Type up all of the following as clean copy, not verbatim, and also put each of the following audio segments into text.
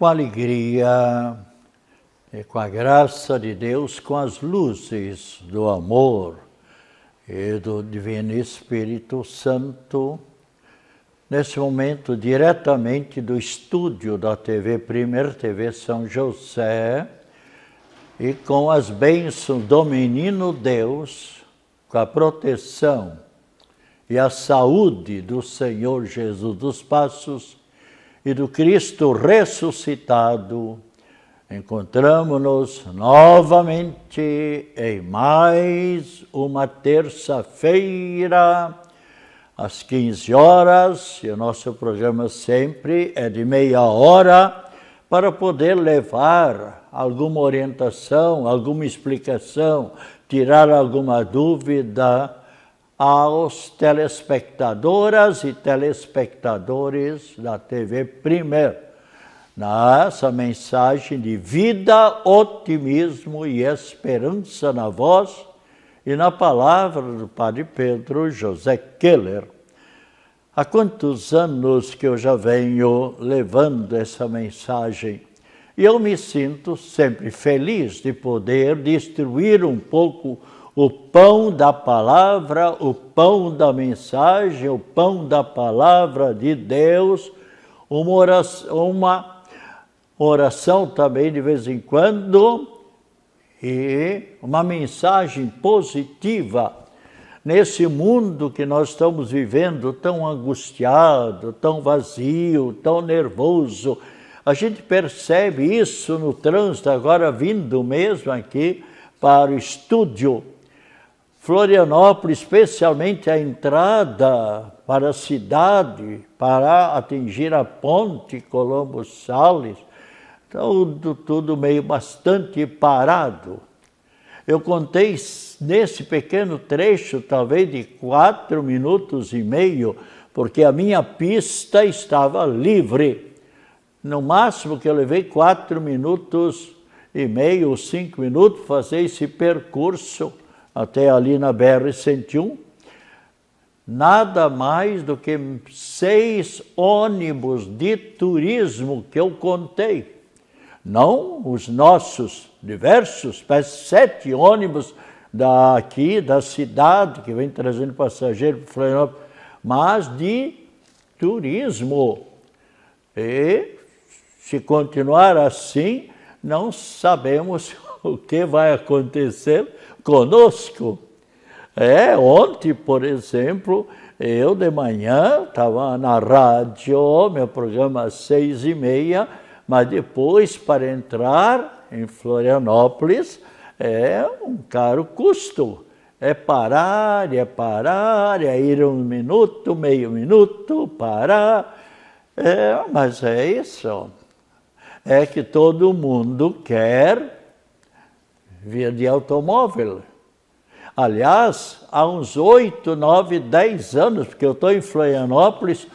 com alegria e com a graça de Deus, com as luzes do amor e do Divino Espírito Santo, nesse momento, diretamente do estúdio da TV Primeira TV São José, e com as bênçãos do Menino Deus, com a proteção e a saúde do Senhor Jesus dos Passos e do Cristo ressuscitado, encontramos-nos novamente em mais uma terça-feira, às 15 horas, e o nosso programa sempre é de meia hora, para poder levar alguma orientação, alguma explicação, tirar alguma dúvida aos telespectadoras e telespectadores da TV Primeira, nessa mensagem de vida, otimismo e esperança na voz e na palavra do Padre Pedro José Keller. Há quantos anos que eu já venho levando essa mensagem e eu me sinto sempre feliz de poder distribuir um pouco o pão da palavra, o pão da mensagem, o pão da palavra de Deus, uma oração também de vez em quando e uma mensagem positiva nesse mundo que nós estamos vivendo tão angustiado, tão vazio, tão nervoso. A gente percebe isso no trânsito, agora vindo mesmo aqui para o estúdio Florianópolis, especialmente a entrada para a cidade, para atingir a ponte Colombo Salles, tudo meio bastante parado. Eu contei nesse pequeno trecho, talvez de 4 minutos e meio, porque a minha pista estava livre. No máximo que eu levei 4 minutos e meio ou 5 minutos para fazer esse percurso até ali na BR-101, nada mais do que 6 ônibus de turismo que eu contei. Não os nossos diversos, mas 7 ônibus daqui da cidade, que vem trazendo passageiro para Florianópolis, mas de turismo. E se continuar assim, não sabemos o que vai acontecer conosco. Ontem, por exemplo, eu de manhã estava na rádio, meu programa às 6h30, mas depois para entrar em Florianópolis é um caro custo. É parar, é ir 1 minuto, meio minuto, parar. Mas é isso. É que todo mundo quer vir de automóvel. Aliás, há uns 8, 9, 10 anos, porque eu estou em Florianópolis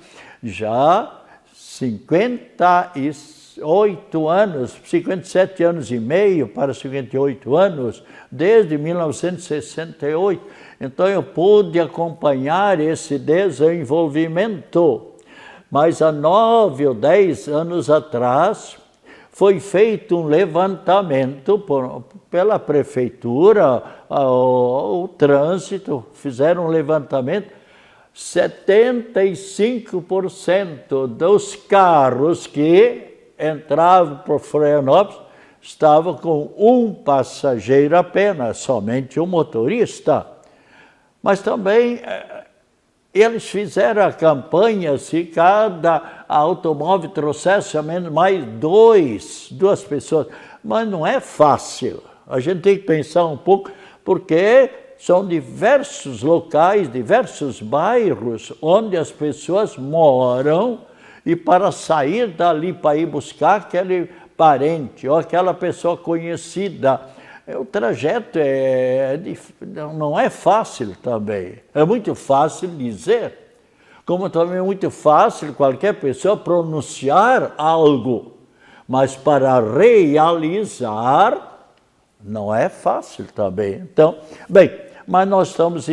já 58 anos, 57 anos e meio para 58 anos, desde 1968. Então eu pude acompanhar esse desenvolvimento. Mas há 9 ou 10 anos atrás, foi feito um levantamento pela prefeitura, o trânsito, fizeram um levantamento, 75% dos carros que entravam para Florianópolis estavam com um passageiro apenas, somente um motorista. Mas também eles fizeram a campanha, se cada automóvel trouxesse ao menos mais duas pessoas. Mas não é fácil. A gente tem que pensar um pouco, porque são diversos locais, diversos bairros onde as pessoas moram, e para sair dali para ir buscar aquele parente ou aquela pessoa conhecida, o trajeto não é fácil também. É muito fácil dizer, como também é muito fácil qualquer pessoa pronunciar algo, mas para realizar não é fácil também. Então, bem, mas nós estamos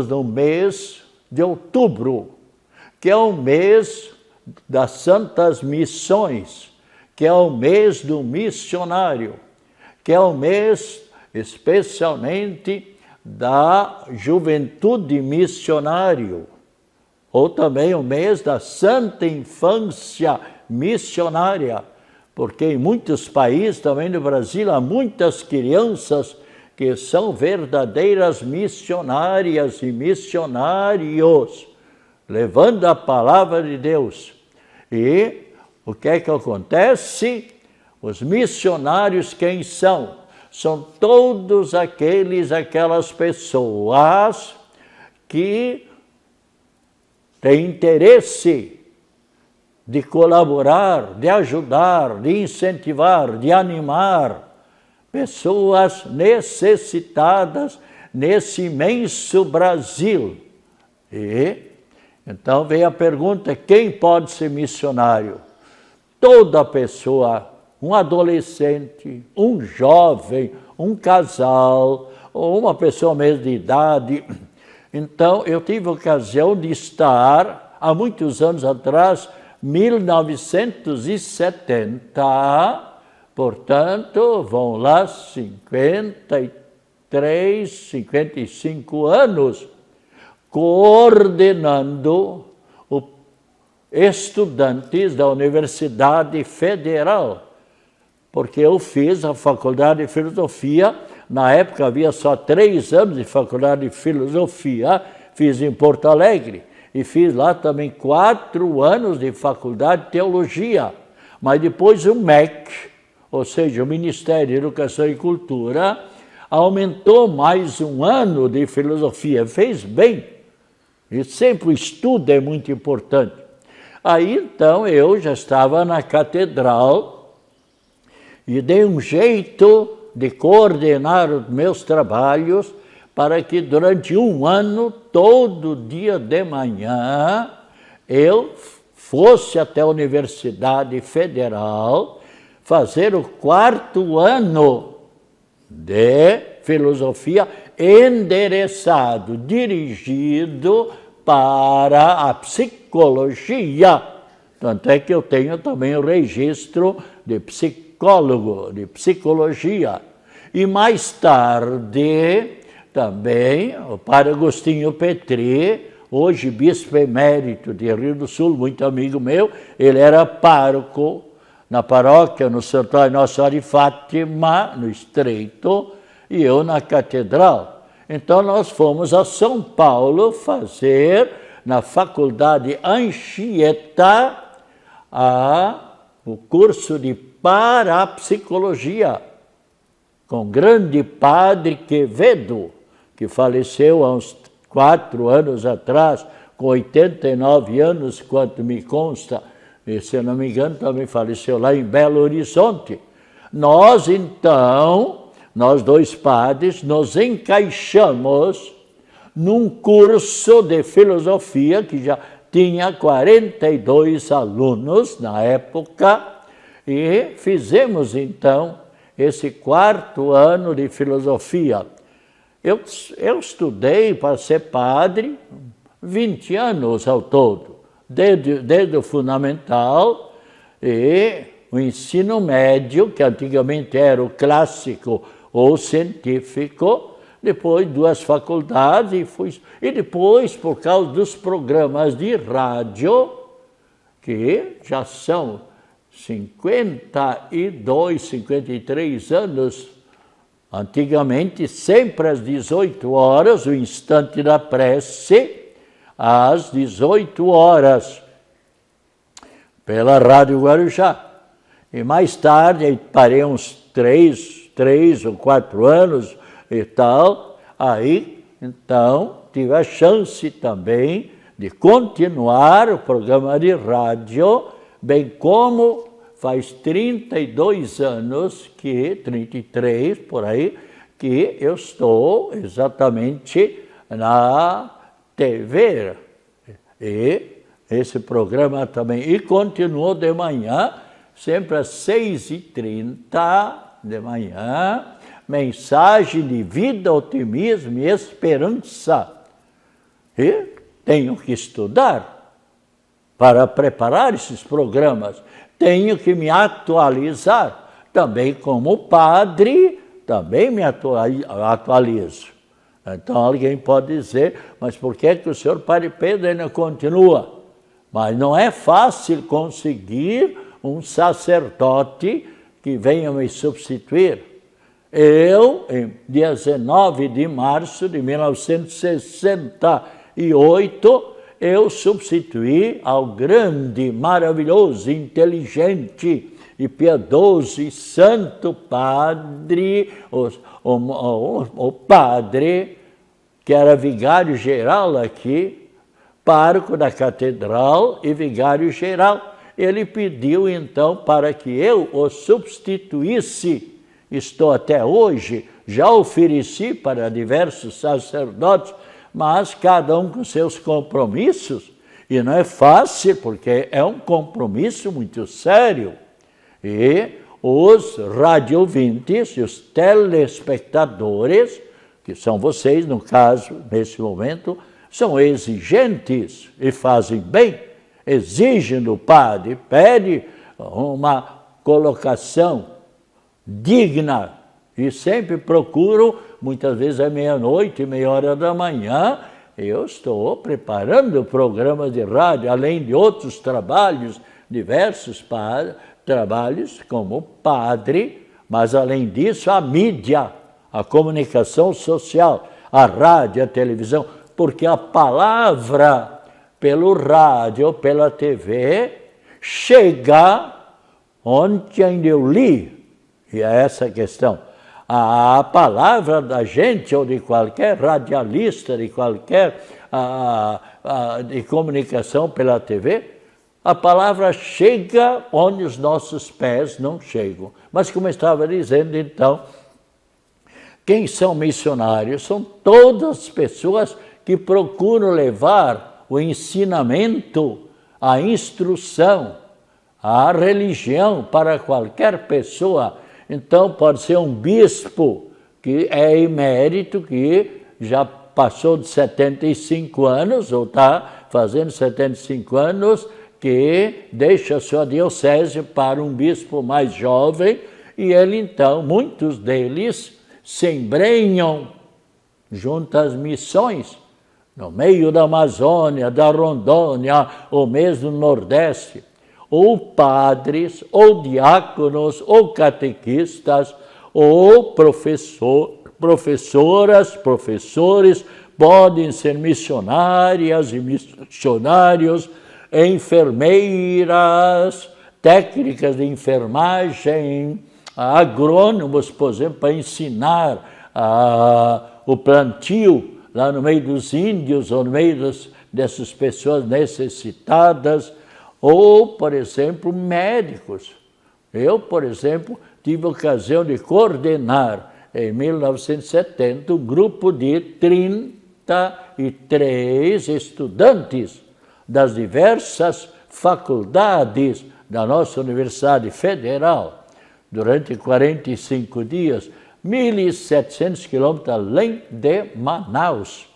no mês de outubro, que é um mês das Santas Missões, que é o mês do missionário, que é o mês especialmente da juventude missionário, ou também o mês da Santa Infância Missionária, porque em muitos países, também no Brasil, há muitas crianças que são verdadeiras missionárias e missionários, levando a palavra de Deus. E o que é que acontece? Os missionários quem são? São todos aquelas pessoas que têm interesse de colaborar, de ajudar, de incentivar, de animar pessoas necessitadas nesse imenso Brasil. E então vem a pergunta, quem pode ser missionário? Toda pessoa, um adolescente, um jovem, um casal, ou uma pessoa mesmo de idade. Então, eu tive a ocasião de estar, há muitos anos atrás, 1970, portanto, vão lá 53, 55 anos, coordenando estudantes da Universidade Federal, porque eu fiz a Faculdade de Filosofia, na época havia só 3 anos de Faculdade de Filosofia, fiz em Porto Alegre, e fiz lá também 4 anos de Faculdade de Teologia, mas depois o MEC, ou seja, o Ministério de Educação e Cultura, aumentou mais 1 ano de Filosofia, fez bem, e sempre o estudo é muito importante. Aí, então, eu já estava na catedral e dei um jeito de coordenar os meus trabalhos para que durante 1 ano, todo dia de manhã, eu fosse até a Universidade Federal fazer o 4º ano de filosofia endereçado, dirigido para a psicologia. Tanto é que eu tenho também o registro de psicólogo, de psicologia. E mais tarde, também, o padre Agostinho Petri, hoje bispo emérito de Rio do Sul, muito amigo meu, ele era pároco na paróquia, no Santuário Nossa Senhora de Fátima, no Estreito, e eu na catedral. Então, nós fomos a São Paulo fazer, na Faculdade Anchieta, o curso de parapsicologia, com o grande padre Quevedo, que faleceu há uns 4 anos atrás, com 89 anos, quanto me consta, e, se eu não me engano, também faleceu lá em Belo Horizonte. Nós, então, nós 2 padres, nos encaixamos num curso de filosofia que já tinha 42 alunos na época e fizemos então esse 4º ano de filosofia. Eu estudei para ser padre 20 anos ao todo, desde o fundamental e o ensino médio, que antigamente era o clássico ou científico, depois 2 faculdades, e depois, por causa dos programas de rádio, que já são 52, 53 anos, antigamente, sempre às 18 horas, o instante da prece, às 18 horas, pela Rádio Guarujá. E mais tarde, aí parei uns 3 ou 4 anos e tal, aí, então, tive a chance também de continuar o programa de rádio, bem como faz 32 anos, 33 por aí, que eu estou exatamente na TV. E esse programa também, e continuou de manhã, sempre às 6h30 de manhã, mensagem de vida, otimismo e esperança. E tenho que estudar. para preparar esses programas. Tenho que me atualizar. Também como padre, também me atualizo. Então alguém pode dizer, mas por que o senhor Padre Pedro ainda continua? Mas não é fácil conseguir um sacerdote que venha me substituir. Eu, em 19 de março de 1968, eu substituí ao grande, maravilhoso, inteligente e piedoso e santo padre, o padre que era vigário-geral aqui, pároco da catedral e vigário-geral. Ele pediu então para que eu o substituísse. Estou até hoje, já ofereci para diversos sacerdotes, mas cada um com seus compromissos, e não é fácil, porque é um compromisso muito sério. E os radiovintes e os telespectadores, que são vocês, no caso, nesse momento, são exigentes e fazem bem, exigem do padre, pede uma colocação digna, e sempre procuro, muitas vezes é meia-noite, meia hora da manhã, eu estou preparando programas de rádio, além de outros trabalhos, diversos trabalhos como padre, mas além disso a mídia, a comunicação social, a rádio, a televisão, porque a palavra pelo rádio, pela TV, chega onde ainda eu li. E é essa a questão. A palavra da gente, ou de qualquer radialista, de qualquer de comunicação pela TV, a palavra chega onde os nossos pés não chegam. Mas como eu estava dizendo, então, quem são missionários? São todas as pessoas que procuram levar o ensinamento, a instrução, a religião para qualquer pessoa. Então, pode ser um bispo que é emérito, que já passou de 75 anos, ou está fazendo 75 anos, que deixa a sua diocese para um bispo mais jovem, e ele, então, muitos deles se embrenham junto às missões, no meio da Amazônia, da Rondônia, ou mesmo no Nordeste. Ou padres, ou diáconos, ou catequistas, ou professoras, professores, podem ser missionárias e missionários, enfermeiras, técnicas de enfermagem, agrônomos, por exemplo, para ensinar o plantio lá no meio dos índios, ou no meio dessas pessoas necessitadas, ou, por exemplo, médicos. Eu, por exemplo, tive a ocasião de coordenar, em 1970, um grupo de 33 estudantes das diversas faculdades da nossa Universidade Federal, durante 45 dias, 1.700 quilômetros além de Manaus.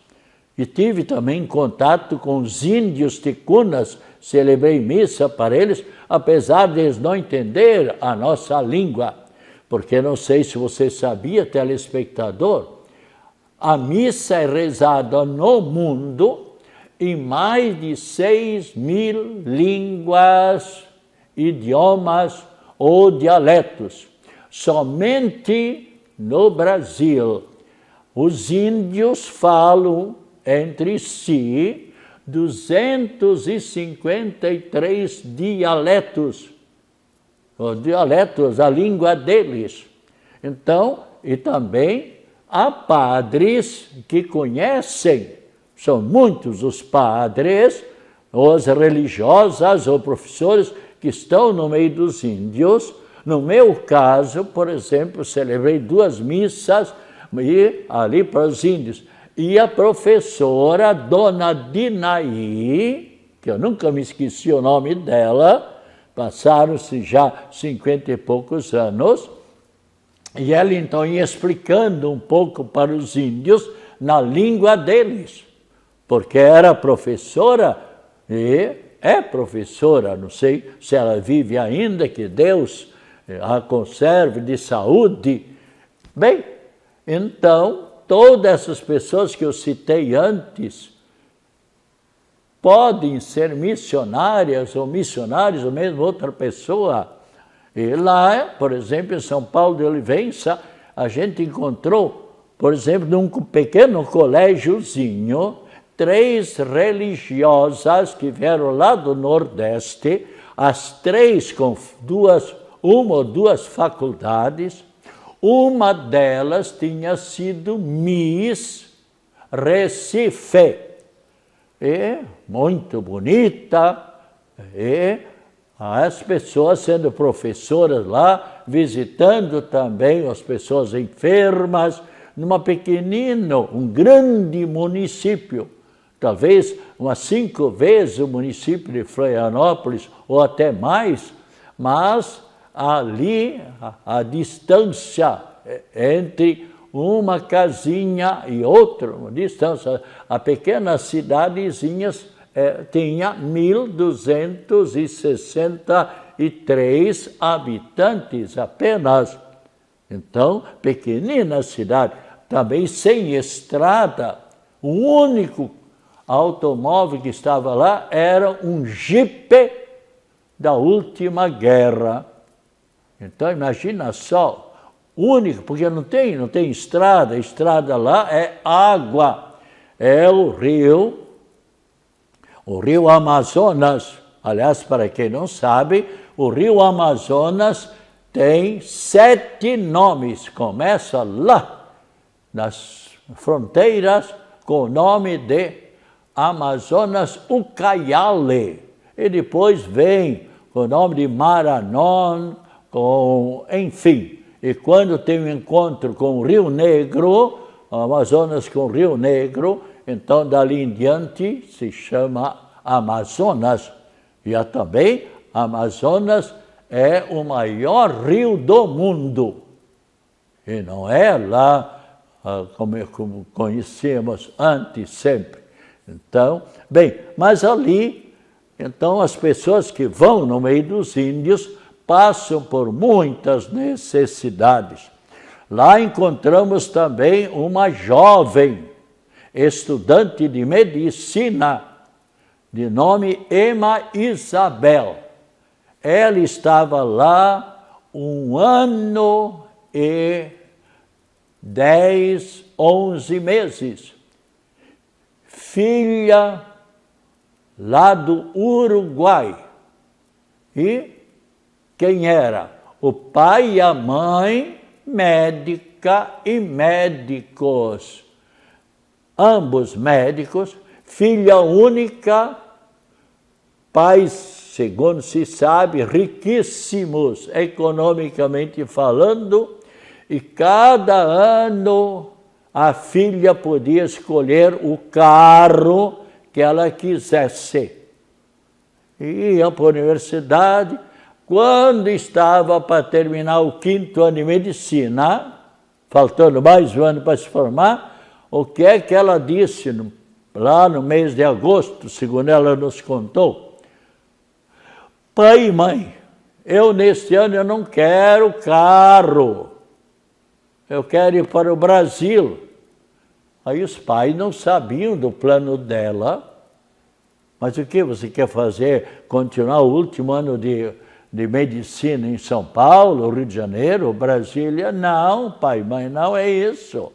E tive também contato com os índios ticunas, celebrei missa para eles, apesar de eles não entenderem a nossa língua. Porque não sei se você sabia, telespectador, a missa é rezada no mundo em mais de 6.000 línguas, idiomas ou dialetos. Somente no Brasil, os índios falam entre si 253 dialetos. Os dialetos, a língua deles. Então, e também há padres que conhecem, são muitos os padres, os religiosos ou professores que estão no meio dos índios. No meu caso, por exemplo, celebrei 2 missas ali para os índios. E a professora Dona Dinaí, que eu nunca me esqueci o nome dela, passaram-se já 50 e poucos anos, e ela então ia explicando um pouco para os índios na língua deles, porque era professora e é professora, não sei se ela vive ainda, que Deus a conserve de saúde. Bem, então, todas essas pessoas que eu citei antes podem ser missionárias ou missionários, ou mesmo outra pessoa. E lá, por exemplo, em São Paulo de Olivença, a gente encontrou, por exemplo, num pequeno colégiozinho, 3 religiosas que vieram lá do Nordeste, as 3 com uma ou duas faculdades. Uma delas tinha sido Miss Recife, muito bonita, e as pessoas sendo professoras lá, visitando também as pessoas enfermas, numa pequenino, um grande município, talvez umas 5 vezes o município de Florianópolis, ou até mais, mas ali a distância entre uma casinha e outra, uma distância, a pequena cidadezinha tinha 1.263 habitantes apenas. Então, pequenina cidade, também sem estrada. O único automóvel que estava lá era um Jeep da última guerra. Então, imagina só, único, porque não tem estrada, a estrada lá é água, é o rio Amazonas. Aliás, para quem não sabe, o rio Amazonas tem 7 nomes, começa lá, nas fronteiras, com o nome de Amazonas Ucayali, e depois vem com o nome de Maranon, enfim. E quando tem um encontro com o Rio Negro, o Amazonas com o Rio Negro, então dali em diante se chama Amazonas. E também Amazonas é o maior rio do mundo. E não é lá como conhecíamos antes sempre. Então, bem, mas ali, então as pessoas que vão no meio dos índios passam por muitas necessidades. Lá encontramos também uma jovem estudante de medicina, de nome Emma Isabel. Ela estava lá 1 ano e 10, 11 meses. Filha lá do Uruguai. E quem era? O pai e a mãe, médica e médicos. Ambos médicos, filha única, pais, segundo se sabe, riquíssimos, economicamente falando, e cada ano a filha podia escolher o carro que ela quisesse. Ia para a universidade. Quando estava para terminar o 5º ano de medicina, faltando mais um ano para se formar, o que é que ela disse lá no mês de agosto, segundo ela nos contou? Pai e mãe, eu neste ano eu não quero carro, eu quero ir para o Brasil. Aí os pais não sabiam do plano dela. Mas o que você quer fazer? Continuar o último ano de medicina em São Paulo, Rio de Janeiro, Brasília? Não, pai, mãe, não é isso.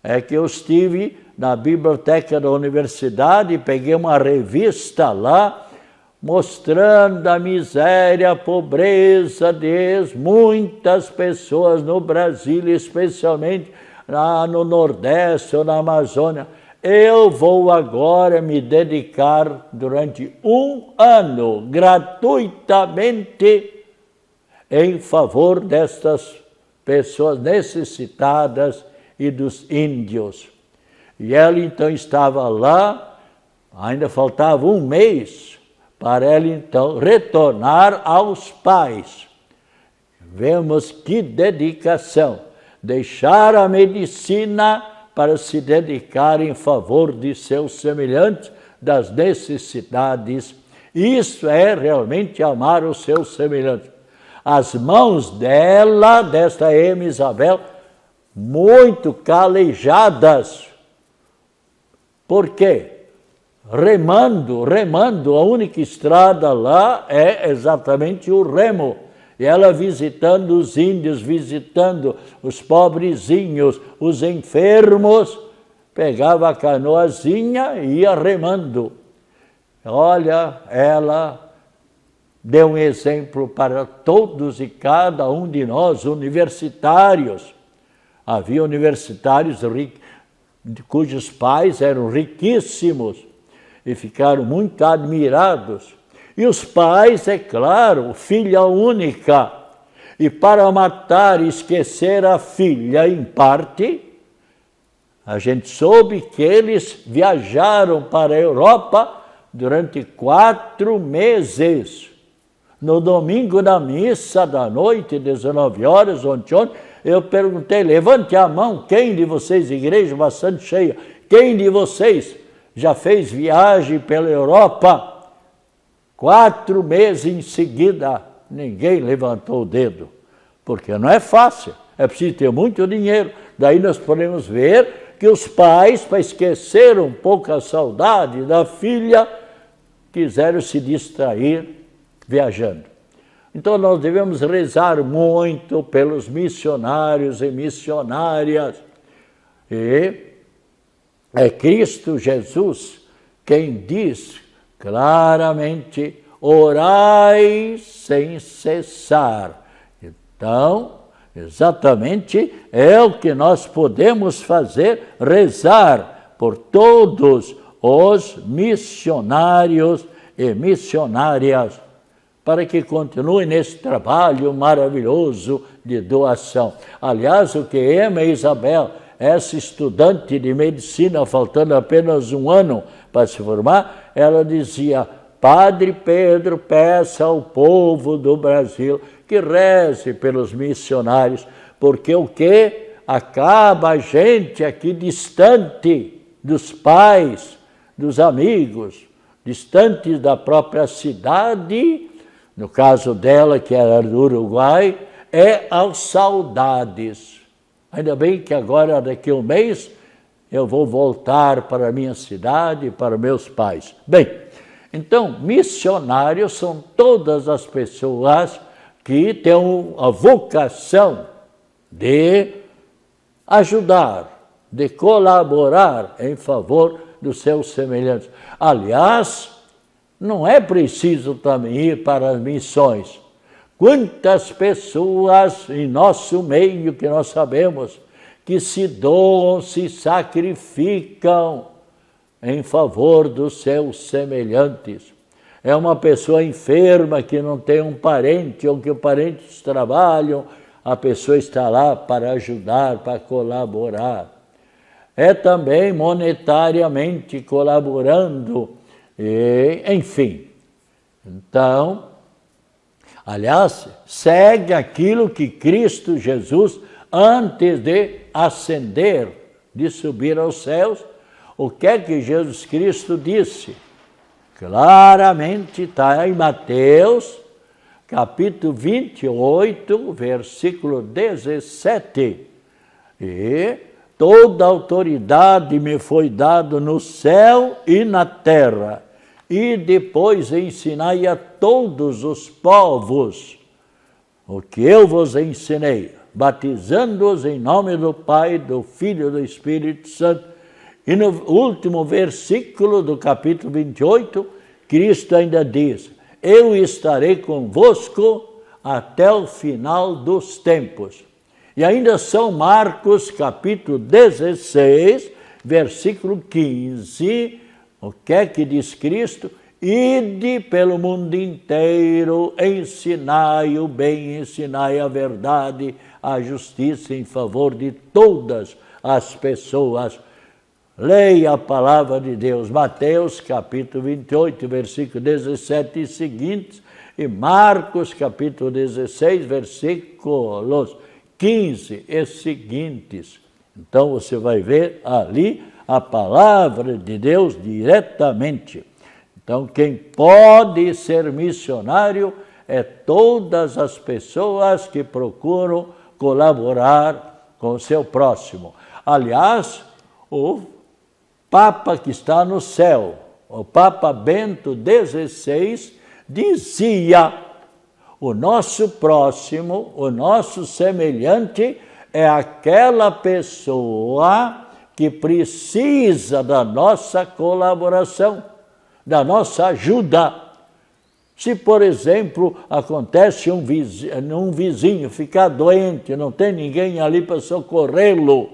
É que eu estive na biblioteca da universidade, peguei uma revista lá, mostrando a miséria, a pobreza de muitas pessoas no Brasil, especialmente lá no Nordeste ou na Amazônia. Eu vou agora me dedicar durante 1 ano, gratuitamente, em favor destas pessoas necessitadas e dos índios. E ela então estava lá, ainda faltava 1 mês para ela então retornar aos pais. Vemos que dedicação, deixar a medicina para se dedicar em favor de seus semelhantes, das necessidades Isso é realmente amar os seus semelhantes. As mãos dela, desta M. Isabel, muito calejadas. Por quê? Remando, a única estrada lá é exatamente o remo. E ela visitando os índios, visitando os pobrezinhos, os enfermos, pegava a canoazinha e ia remando. Olha, ela deu um exemplo para todos e cada um de nós, universitários. Havia universitários cujos pais eram riquíssimos e ficaram muito admirados. E os pais, é claro, filha única. E para matar e esquecer a filha em parte, a gente soube que eles viajaram para a Europa durante 4 meses. No domingo da missa da noite, 19 horas, ontem, eu perguntei, levante a mão, quem de vocês, igreja bastante cheia, quem de vocês já fez viagem pela Europa? 4 meses em seguida, ninguém levantou o dedo, porque não é fácil, é preciso ter muito dinheiro. Daí nós podemos ver que os pais, para esquecer um pouco a saudade da filha, quiseram se distrair viajando. Então nós devemos rezar muito pelos missionários e missionárias. E é Cristo Jesus quem diz claramente, orai sem cessar. Então, exatamente é o que nós podemos fazer, rezar por todos os missionários e missionárias, para que continue nesse trabalho maravilhoso de doação. Aliás, o que M. Isabel, essa estudante de medicina, faltando apenas 1 ano para se formar, ela dizia, Padre Pedro, peça ao povo do Brasil que reze pelos missionários, porque o que? Acaba a gente aqui distante dos pais, dos amigos, distantes da própria cidade. No caso dela, que era do Uruguai, é as saudades. Ainda bem que agora, daqui a 1 mês, eu vou voltar para a minha cidade, para meus pais. Bem, então, missionários são todas as pessoas que têm a vocação de ajudar, de colaborar em favor dos seus semelhantes. Aliás, não é preciso também ir para as missões. Quantas pessoas em nosso meio que nós sabemos que se doam, se sacrificam em favor dos seus semelhantes. É uma pessoa enferma que não tem um parente ou que os parentes trabalham, a pessoa está lá para ajudar, para colaborar. É também monetariamente colaborando, e, enfim. Então, aliás, segue aquilo que Cristo Jesus, antes de ascender, de subir aos céus, o que é que Jesus Cristo disse? Claramente está em Mateus, capítulo 28, versículo 17. E toda autoridade me foi dada no céu e na terra, e depois ensinai a todos os povos o que eu vos ensinei, batizando-os em nome do Pai, do Filho e do Espírito Santo. E no último versículo do capítulo 28, Cristo ainda diz, eu estarei convosco até o final dos tempos. E ainda São Marcos, capítulo 16, versículo 15, o que é que diz Cristo? Ide pelo mundo inteiro, ensinai o bem, ensinai a verdade, a justiça em favor de todas as pessoas. Leia a palavra de Deus, Mateus capítulo 28, versículo 17 e seguintes, e Marcos capítulo 16, versículos 15 e seguintes. Então você vai ver ali a palavra de Deus diretamente. Então, quem pode ser missionário é todas as pessoas que procuram colaborar com o seu próximo. Aliás, o Papa que está no céu, o Papa Bento XVI, dizia: o nosso próximo, o nosso semelhante, é aquela pessoa que precisa da nossa colaboração, da nossa ajuda. Se, por exemplo, acontece um vizinho ficar doente, não tem ninguém ali para socorrê-lo,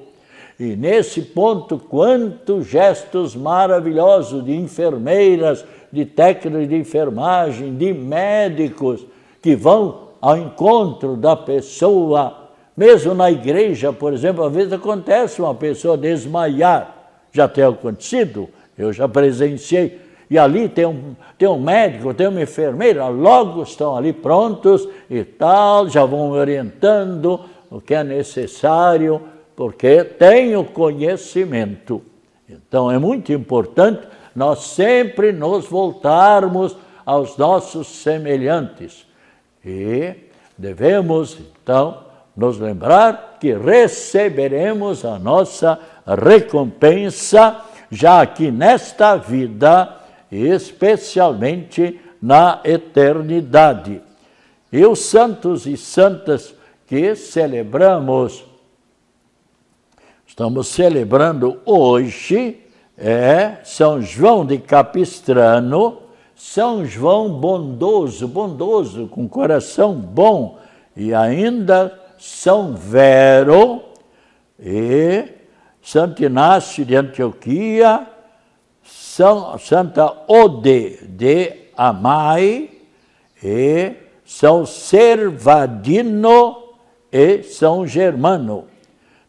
e nesse ponto, quantos gestos maravilhosos de enfermeiras, de técnicos de enfermagem, de médicos, que vão ao encontro da pessoa. Mesmo na igreja, por exemplo, às vezes acontece uma pessoa desmaiar. Já tem acontecido, eu já presenciei. E ali tem um médico, tem uma enfermeira, logo estão ali prontos e tal, já vão orientando o que é necessário, porque tem o conhecimento. Então é muito importante nós sempre nos voltarmos aos nossos semelhantes. E devemos, então, nos lembrar que receberemos a nossa recompensa já aqui nesta vida, especialmente na eternidade. E os santos e santas que celebramos, estamos celebrando hoje, São João de Capistrano, São João bondoso, com coração bom, e ainda São Vero, e Santo Inácio de Antioquia, Santa Ode de Amai, e São Servadino e São Germano.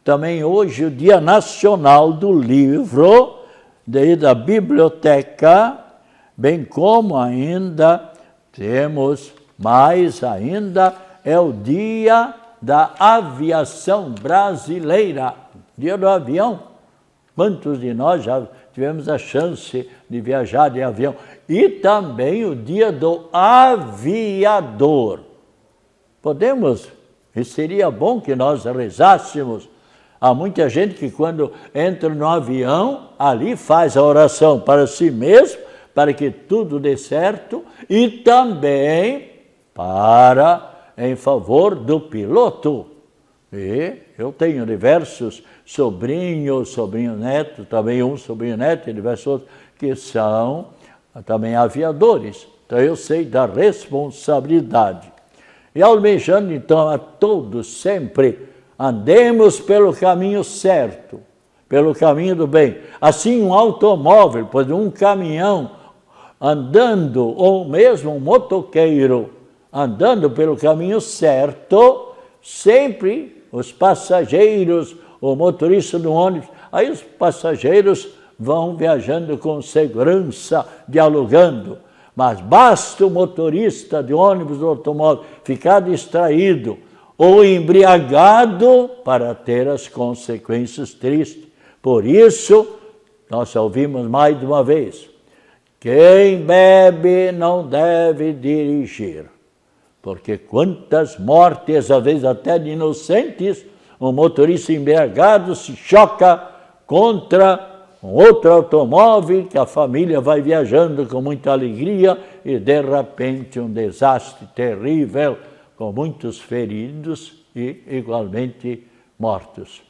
Também hoje o Dia Nacional do Livro, da biblioteca, bem como ainda temos mais ainda, é o Dia da Aviação Brasileira, Dia do Avião. Quantos de nós já tivemos a chance de viajar de avião? E também o Dia do Aviador. Podemos, e seria bom que nós rezássemos. Há muita gente que quando entra no avião, ali faz a oração para si mesmo, para que tudo dê certo, e também em favor do piloto. E eu tenho diversos sobrinho neto, também um sobrinho neto e diversos outros que são também aviadores. Então eu sei da responsabilidade. E almejando então a todos sempre, andemos pelo caminho certo, pelo caminho do bem. Assim um automóvel, pois um caminhão andando, ou mesmo um motoqueiro andando pelo caminho certo, sempre os passageiros, o motorista do ônibus, aí os passageiros vão viajando com segurança, dialogando. Mas basta o motorista de ônibus ou automóvel ficar distraído ou embriagado para ter as consequências tristes. Por isso, nós ouvimos mais de uma vez, quem bebe não deve dirigir. Porque quantas mortes, às vezes até de inocentes, um motorista embriagado se choca contra um outro automóvel, que a família vai viajando com muita alegria e, de repente, um desastre terrível, com muitos feridos e, igualmente, mortos.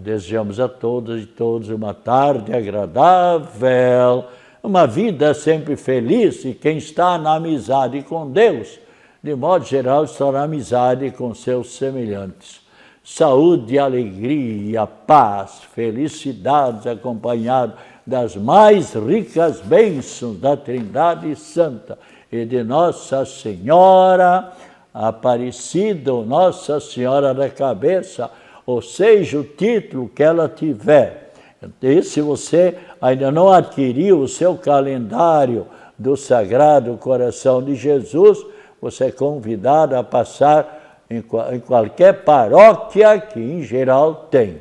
Desejamos a todas e todos uma tarde agradável, uma vida sempre feliz, e quem está na amizade com Deus, de modo geral, está na amizade com seus semelhantes. Saúde, alegria, paz, felicidades, acompanhado das mais ricas bênçãos da Trindade Santa e de Nossa Senhora Aparecida, Nossa Senhora da Cabeça, ou seja, o título que ela tiver. E se você ainda não adquiriu o seu calendário do Sagrado Coração de Jesus, você é convidado a passar em qualquer paróquia que, em geral, tem.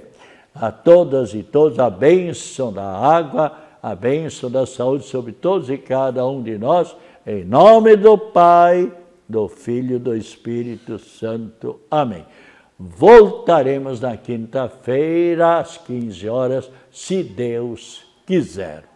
A todas e todos a bênção da água, a bênção da saúde sobre todos e cada um de nós, em nome do Pai, do Filho e do Espírito Santo. Amém. Voltaremos na quinta-feira, às 15 horas, se Deus quiser.